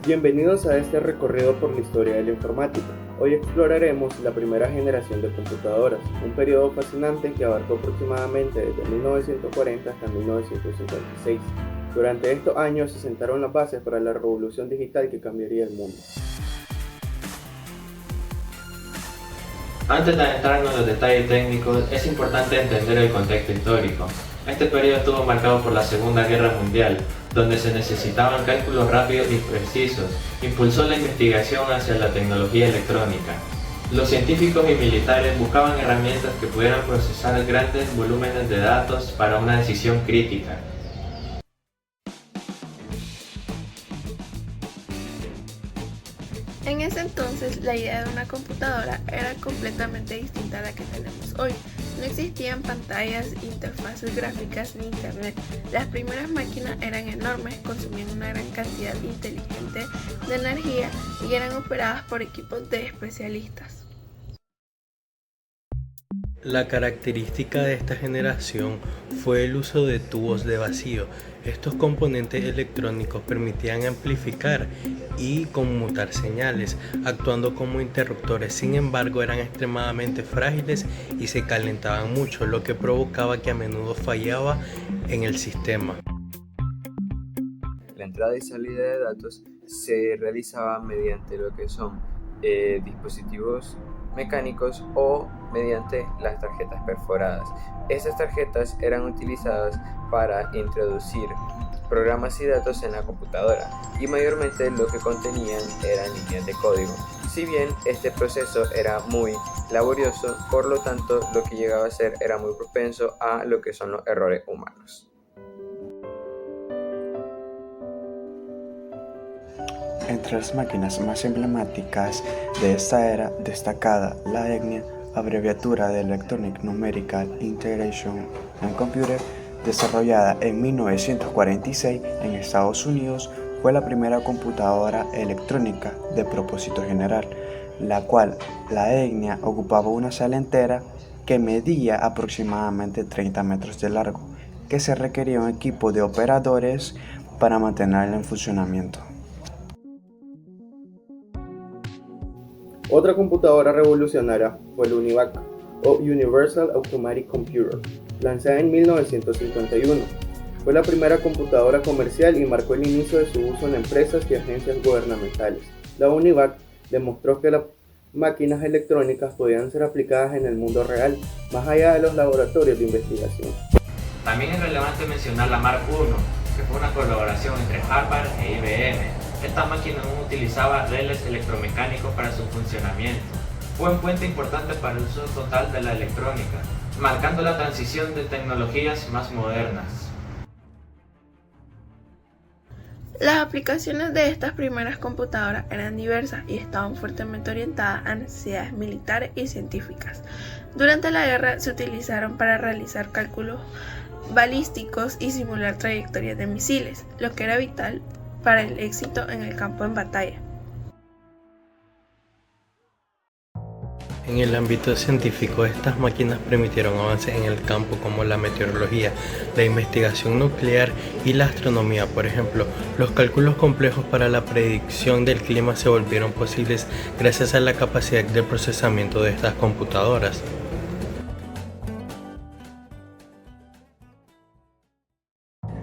Bienvenidos a este recorrido por la historia de la informática. Hoy exploraremos la primera generación de computadoras, un periodo fascinante que abarcó aproximadamente desde 1940 hasta 1956. Durante estos años se sentaron las bases para la revolución digital que cambiaría el mundo. Antes de adentrarnos en los detalles técnicos, es importante entender el contexto histórico. Este periodo estuvo marcado por la Segunda Guerra Mundial, donde se necesitaban cálculos rápidos y precisos. Impulsó la investigación hacia la tecnología electrónica. Los científicos y militares buscaban herramientas que pudieran procesar grandes volúmenes de datos para una decisión crítica. En ese entonces, la idea de una computadora era completamente distinta a la que tenemos hoy. No existían pantallas, interfaces gráficas ni internet. Las primeras máquinas eran enormes, consumían una gran cantidad inteligente de energía y eran operadas por equipos de especialistas. La característica de esta generación fue el uso de tubos de vacío. Estos componentes electrónicos permitían amplificar y conmutar señales, actuando como interruptores. Sin embargo, eran extremadamente frágiles y se calentaban mucho, lo que provocaba que a menudo fallaba en el sistema. La entrada y salida de datos se realizaba mediante lo que son dispositivos mecánicos o mediante las tarjetas perforadas. Estas tarjetas eran utilizadas para introducir programas y datos en la computadora y mayormente lo que contenían eran líneas de código. Si bien este proceso era muy laborioso, por lo tanto lo que llegaba a ser era muy propenso a lo que son los errores humanos. Entre las máquinas más emblemáticas de esta era destacada la ENIAC, abreviatura de Electronic Numerical Integration and Computer, desarrollada en 1946 en Estados Unidos, fue la primera computadora electrónica de propósito general, la cual la ENIAC ocupaba una sala entera que medía aproximadamente 30 metros de largo, que se requería un equipo de operadores para mantenerla en funcionamiento. Otra computadora revolucionaria fue el UNIVAC, o Universal Automatic Computer, lanzada en 1951. Fue la primera computadora comercial y marcó el inicio de su uso en empresas y agencias gubernamentales. La UNIVAC demostró que las máquinas electrónicas podían ser aplicadas en el mundo real, más allá de los laboratorios de investigación. También es relevante mencionar la Mark I, que fue una colaboración entre Harvard e IBM. Esta máquina no utilizaba relés electromecánicos para su funcionamiento. Fue un puente importante para el uso total de la electrónica, marcando la transición de tecnologías más modernas. Las aplicaciones de estas primeras computadoras eran diversas y estaban fuertemente orientadas a necesidades militares y científicas. Durante la guerra se utilizaron para realizar cálculos balísticos y simular trayectorias de misiles, lo que era vital para el éxito en el campo de batalla. En el ámbito científico, estas máquinas permitieron avances en el campo como la meteorología, la investigación nuclear y la astronomía. Por ejemplo, los cálculos complejos para la predicción del clima se volvieron posibles gracias a la capacidad de procesamiento de estas computadoras.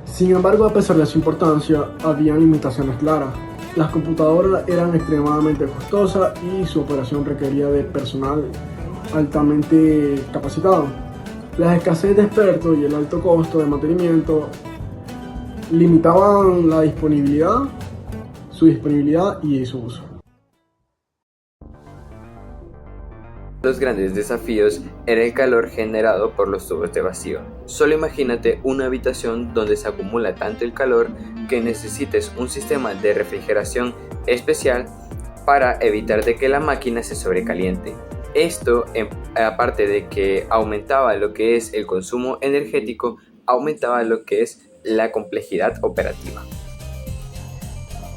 Sin embargo, a pesar de su importancia, había limitaciones claras. Las computadoras eran extremadamente costosas y su operación requería de personal altamente capacitado. La escasez de expertos y el alto costo de mantenimiento limitaban su disponibilidad y su uso. Los grandes desafíos era el calor generado por los tubos de vacío. Solo imagínate una habitación donde se acumula tanto el calor que necesites un sistema de refrigeración especial para evitar de que la máquina se sobrecaliente. Esto, aparte de que aumentaba lo que es el consumo energético, aumentaba lo que es la complejidad operativa.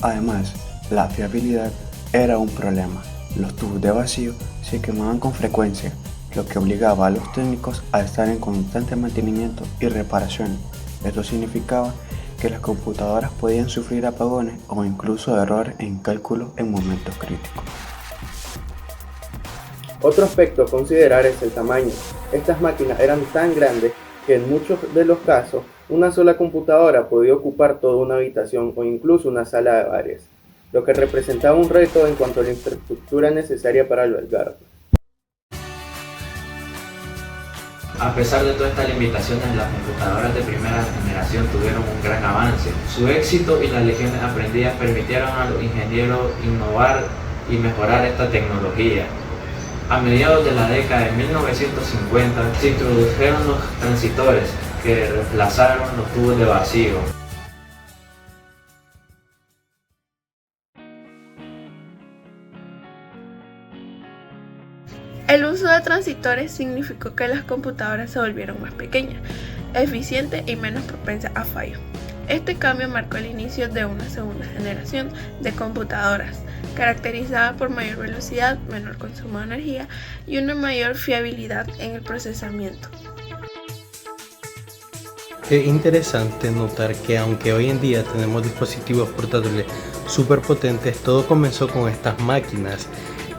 Además, la fiabilidad era un problema. Los tubos de vacío se quemaban con frecuencia, lo que obligaba a los técnicos a estar en constante mantenimiento y reparación. Esto significaba que las computadoras podían sufrir apagones o incluso errores en cálculo en momentos críticos. Otro aspecto a considerar es el tamaño. Estas máquinas eran tan grandes que en muchos de los casos una sola computadora podía ocupar toda una habitación o incluso una sala de varias, lo que representaba un reto en cuanto a la infraestructura necesaria para albergarla. A pesar de todas estas limitaciones, las computadoras de primera generación tuvieron un gran avance. Su éxito y las lecciones aprendidas permitieron a los ingenieros innovar y mejorar esta tecnología. A mediados de la década de 1950 se introdujeron los transistores que reemplazaron los tubos de vacío. El uso de transistores significó que las computadoras se volvieron más pequeñas, eficientes y menos propensas a fallos. Este cambio marcó el inicio de una segunda generación de computadoras, caracterizada por mayor velocidad, menor consumo de energía y una mayor fiabilidad en el procesamiento. Es interesante notar que aunque hoy en día tenemos dispositivos portátiles superpotentes, todo comenzó con estas máquinas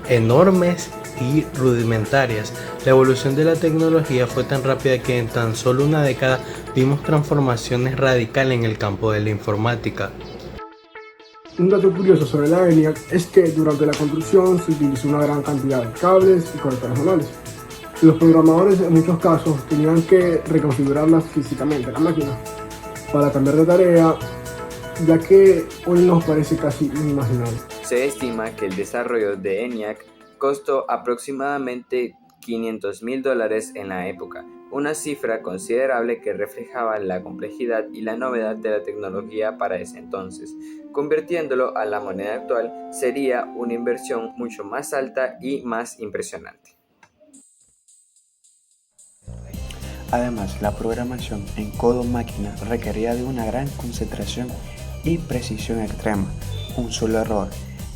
enormes y rudimentarias. La evolución de la tecnología fue tan rápida que en tan solo una década vimos transformaciones radicales en el campo de la informática. Un dato curioso sobre la ENIAC es que durante la construcción se utilizó una gran cantidad de cables y conectores manuales. Los programadores en muchos casos tenían que reconfigurarlas físicamente, la máquina, para cambiar de tarea, ya que hoy nos parece casi inimaginable. Se estima que el desarrollo de ENIAC costó aproximadamente $500,000 en la época, una cifra considerable que reflejaba la complejidad y la novedad de la tecnología para ese entonces. Convirtiéndolo a la moneda actual sería una inversión mucho más alta y más impresionante. Además, la programación en código máquina requería de una gran concentración y precisión extrema. Un solo error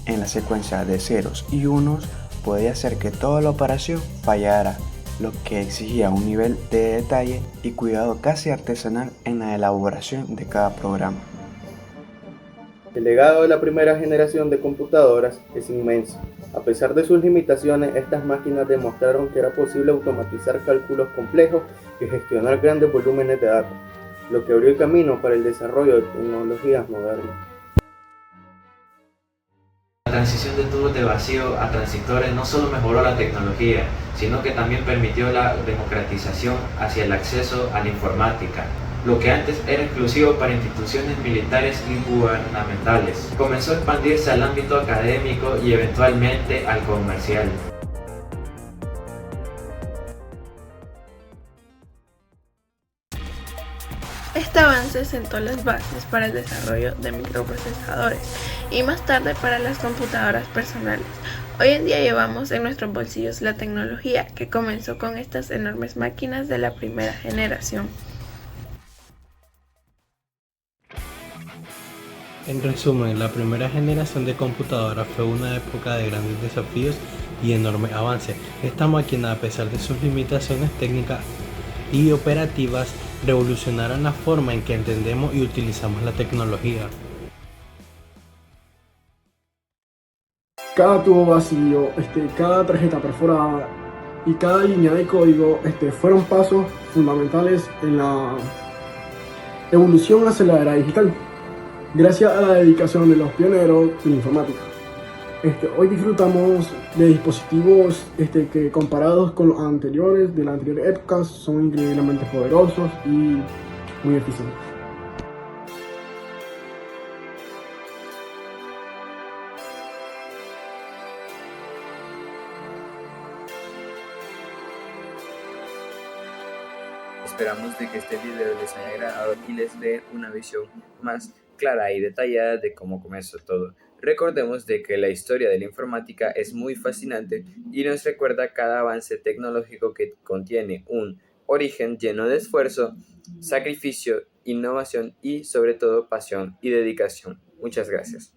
en la secuencia de ceros y unos podía hacer que toda la operación fallara, lo que exigía un nivel de detalle y cuidado casi artesanal en la elaboración de cada programa. El legado de la primera generación de computadoras es inmenso. A pesar de sus limitaciones, estas máquinas demostraron que era posible automatizar cálculos complejos y gestionar grandes volúmenes de datos, lo que abrió el camino para el desarrollo de tecnologías modernas. La transición de tubos de vacío a transistores no solo mejoró la tecnología, sino que también permitió la democratización hacia el acceso a la informática. Lo que antes era exclusivo para instituciones militares y gubernamentales, comenzó a expandirse al ámbito académico y eventualmente al comercial. Este avance sentó las bases para el desarrollo de microprocesadores y más tarde para las computadoras personales. Hoy en día llevamos en nuestros bolsillos la tecnología que comenzó con estas enormes máquinas de la primera generación. En resumen, la primera generación de computadoras fue una época de grandes desafíos y enormes avances. Esta máquina, a pesar de sus limitaciones técnicas y operativas, revolucionaron la forma en que entendemos y utilizamos la tecnología. Cada tubo vacío, cada tarjeta perforada y cada línea de código fueron pasos fundamentales en la evolución hacia la era digital, gracias a la dedicación de los pioneros de la informática. Hoy disfrutamos de dispositivos que comparados con los anteriores, de las anteriores épocas, son increíblemente poderosos y muy eficientes. Esperamos de que este video les haya agradado y les dé una visión más clara y detallada de cómo comenzó todo. Recordemos de que la historia de la informática es muy fascinante y nos recuerda cada avance tecnológico que contiene un origen lleno de esfuerzo, sacrificio, innovación y sobre todo pasión y dedicación. Muchas gracias.